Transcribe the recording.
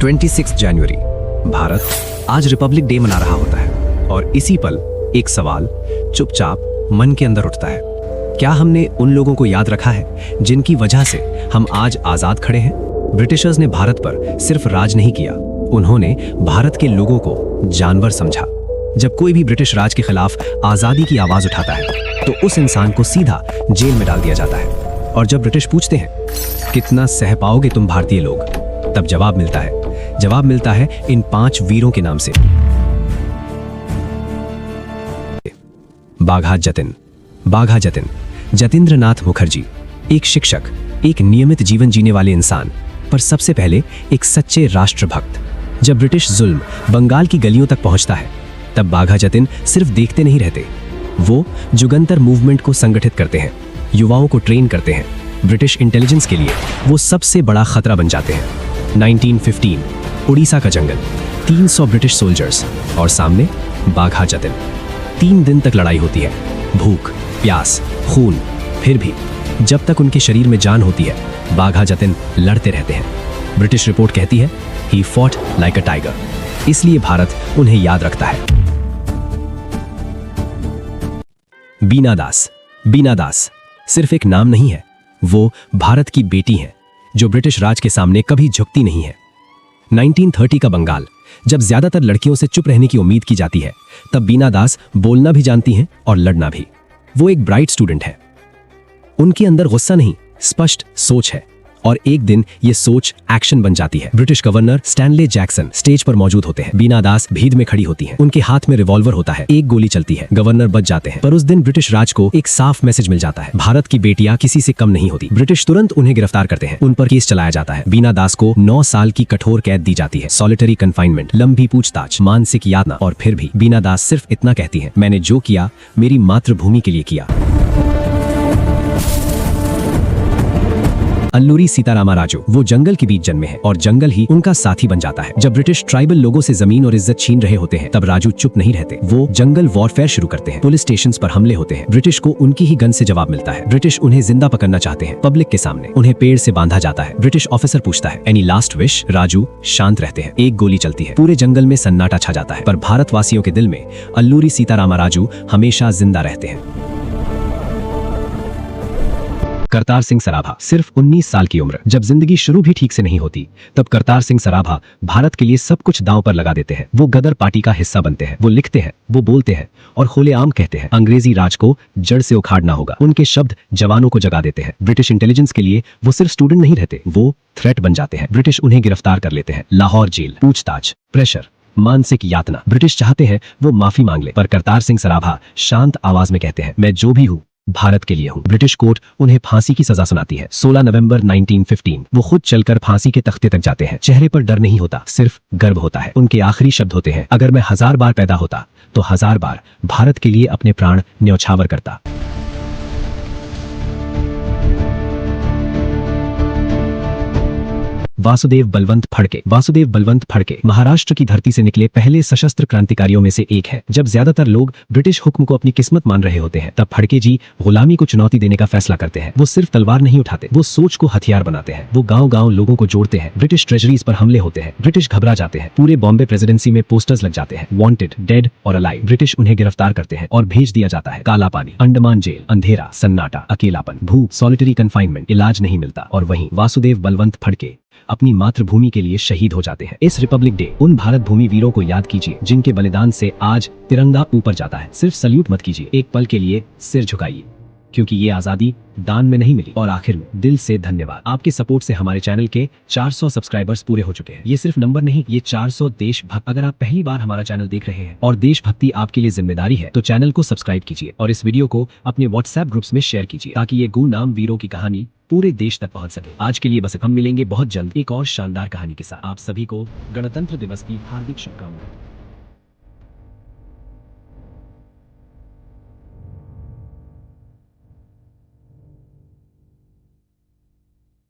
26 जनवरी भारत आज Republic day मना रहा होता है और इसी पल एक सवाल चुपचाप मन के अंदर उठता है। क्या हमने उन लोगों को याद रखा है जिनकी वजह से हम आज आजाद खड़े हैं? ब्रिटिशर्स ने भारत पर सिर्फ राज नहीं किया, उन्होंने भारत के लोगों को जानवर समझा। जब कोई भी ब्रिटिश राज के खिलाफ आजादी की आवाज उठाता है तो उस इंसान को सीधा जेल में डाल दिया जाता है। और जब ब्रिटिश पूछते हैं कितना सह पाओगे तुम भारतीय लोग, तब जवाब मिलता है इन 5 वीरों के नाम से। बाघा जतिन जतिंद्र नाथ मुखर्जी, एक शिक्षक, एक नियमित जीवन जीने वाले इंसान, पर सबसे पहले एक सच्चे राष्ट्रभक्त। जब ब्रिटिश जुल्म बंगाल की गलियों तक पहुंचता है तब बाघा जतिन सिर्फ देखते नहीं रहते, वो जुगंतर मूवमेंट को संगठित करते हैं, युवाओं को ट्रेन करते हैं। ब्रिटिश इंटेलिजेंस के लिए वो सबसे बड़ा खतरा बन जाते हैं। 1915 उड़ीसा का जंगल, 300 ब्रिटिश सोल्जर्स और सामने बाघा जतिन। 3 दिन तक लड़ाई होती है, भूख, प्यास, खून, फिर भी जब तक उनके शरीर में जान होती है बाघा जतिन लड़ते रहते हैं। ब्रिटिश रिपोर्ट कहती है he fought like a tiger, इसलिए भारत उन्हें याद रखता है। बीना दास सिर्फ एक नाम नहीं है, वो भारत की बेटी हैं जो ब्रिटिश राज के सामने कभी झुकती नहीं है। 1930 का बंगाल, जब ज्यादातर लड़कियों से चुप रहने की उम्मीद की जाती है, तब बीना दास बोलना भी जानती हैं और लड़ना भी। वो एक ब्राइट स्टूडेंट है, उनके अंदर गुस्सा नहीं, स्पष्ट सोच है, और एक दिन ये सोच एक्शन बन जाती है। British governor Stanley Jackson stage पर मौजूद होते हैं, बीना दास भीड़ में खड़ी होती हैं, उनके हाथ में रिवॉल्वर होता है, एक गोली चलती है, गवर्नर बच जाते हैं। पर उस दिन ब्रिटिश राज को एक साफ मैसेज मिल जाता है, भारत की बेटियां किसी से कम नहीं होती। ब्रिटिश तुरंत उन्हें गिरफ्तार करते हैं, उन पर केस चलाया जाता है। बीना दास को 9 साल की कठोर कैद दी जाती है, सॉलिटरी कन्फाइनमेंट, लंबी पूछताछ, मानसिक यातना, और फिर भी बीना दास सिर्फ इतना कहती है, मैंने जो किया मेरी मातृभूमि के लिए किया। अल्लूरी सीतारामा राजू, वो जंगल के बीच जन्मे हैं और जंगल ही उनका साथी बन जाता है। जब ब्रिटिश ट्राइबल लोगों से जमीन और इज्जत छीन रहे होते हैं तब राजू चुप नहीं रहते, वो जंगल वॉरफेयर शुरू करते हैं। पुलिस स्टेशंस पर हमले होते हैं, ब्रिटिश को उनकी ही गन से जवाब मिलता है। ब्रिटिश उन्हें जिंदा पकड़ना चाहते हैं, पब्लिक के सामने उन्हें पेड़ से बांधा जाता है। ब्रिटिश ऑफिसर पूछता है एनी लास्ट विश, राजू शांत रहते हैं। एक गोली चलती है, पूरे जंगल में सन्नाटा छा जाता है, पर भारतवासियों के दिल में अल्लूरी सीतारामा राजू हमेशा जिंदा रहते हैं। करतार सिंह सराभा, सिर्फ 19 साल की उम्र। जब जिंदगी शुरू भी ठीक से नहीं होती तब करतार सिंह सराभा भारत के लिए सब कुछ दांव पर लगा देते हैं। वो गदर पार्टी का हिस्सा बनते हैं, वो लिखते हैं, वो बोलते हैं और खुलेआम कहते हैं अंग्रेजी राज को जड़ से उखाड़ना होगा। उनके शब्द जवानों को जगा देते हैं। ब्रिटिश इंटेलिजेंस के लिए वो सिर्फ स्टूडेंट नहीं रहते, वो थ्रेट बन जाते हैं। ब्रिटिश उन्हें गिरफ्तार कर लेते हैं, लाहौर जेल, पूछताछ, प्रेशर, मानसिक यातना। ब्रिटिश चाहते हैं वो माफी मांग ले, पर करतार सिंह सराभा शांत आवाज में कहते हैं मैं जो भी हूँ भारत के लिए हूँ। ब्रिटिश कोर्ट उन्हें फांसी की सजा सुनाती है। 16 नवंबर 1915 वो खुद चलकर फांसी के तख्ते तक जाते हैं। चेहरे पर डर नहीं होता, सिर्फ गर्व होता है। उनके आखिरी शब्द होते हैं अगर मैं 1000 बार पैदा होता तो 1000 बार भारत के लिए अपने प्राण न्यौछावर करता। वासुदेव बलवंत फड़के महाराष्ट्र की धरती से निकले पहले सशस्त्र क्रांतिकारियों में से एक है। जब ज्यादातर लोग ब्रिटिश हुक्म को अपनी किस्मत मान रहे होते हैं तब फड़के जी गुलामी को चुनौती देने का फैसला करते हैं। वो सिर्फ तलवार नहीं उठाते, वो सोच को हथियार बनाते हैं। वो गांव-गांव लोगों को जोड़ते हैं। ब्रिटिश ट्रेजरीज पर हमले होते हैं, ब्रिटिश घबरा जाते हैं, पूरे बॉम्बे प्रेसिडेंसी में पोस्टर्स लग जाते हैं, वांटेड, डेड और अलाइव। ब्रिटिश उन्हें गिरफ्तार करते हैं और भेज दिया जाता है काला पानी, अंडमान जेल, अंधेरा, सन्नाटा, अकेलापन, भूख, सॉलिटरी कन्फाइनमेंट, इलाज नहीं मिलता। और वहीं वासुदेव बलवंत फड़के अपनी मातृभूमि के लिए शहीद हो जाते हैं। इस रिपब्लिक डे उन भारत भूमि वीरों को याद कीजिए जिनके बलिदान से आज तिरंगा ऊपर जाता है। सिर्फ सल्यूट मत कीजिए, एक पल के लिए सिर झुकाइए, क्योंकि ये आजादी दान में नहीं मिली। और आखिर में दिल से धन्यवाद, आपके सपोर्ट से हमारे चैनल के 400 सब्सक्राइबर्स पूरे हो चुके हैं। ये सिर्फ नंबर नहीं, ये 400 देशभक्त। अगर आप पहली बार हमारा चैनल देख रहे हैं और देशभक्ति आपके लिए जिम्मेदारी है तो चैनल को सब्सक्राइब कीजिए और इस वीडियो को अपने व्हाट्सएप ग्रुप्स में शेयर कीजिए ताकि ये गुमनाम वीरों की कहानी पूरे देश तक पहुंच सके। आज के लिए बस, हम मिलेंगे बहुत जल्द एक और शानदार कहानी के साथ। आप सभी को गणतंत्र दिवस की हार्दिक शुभकामनाएं।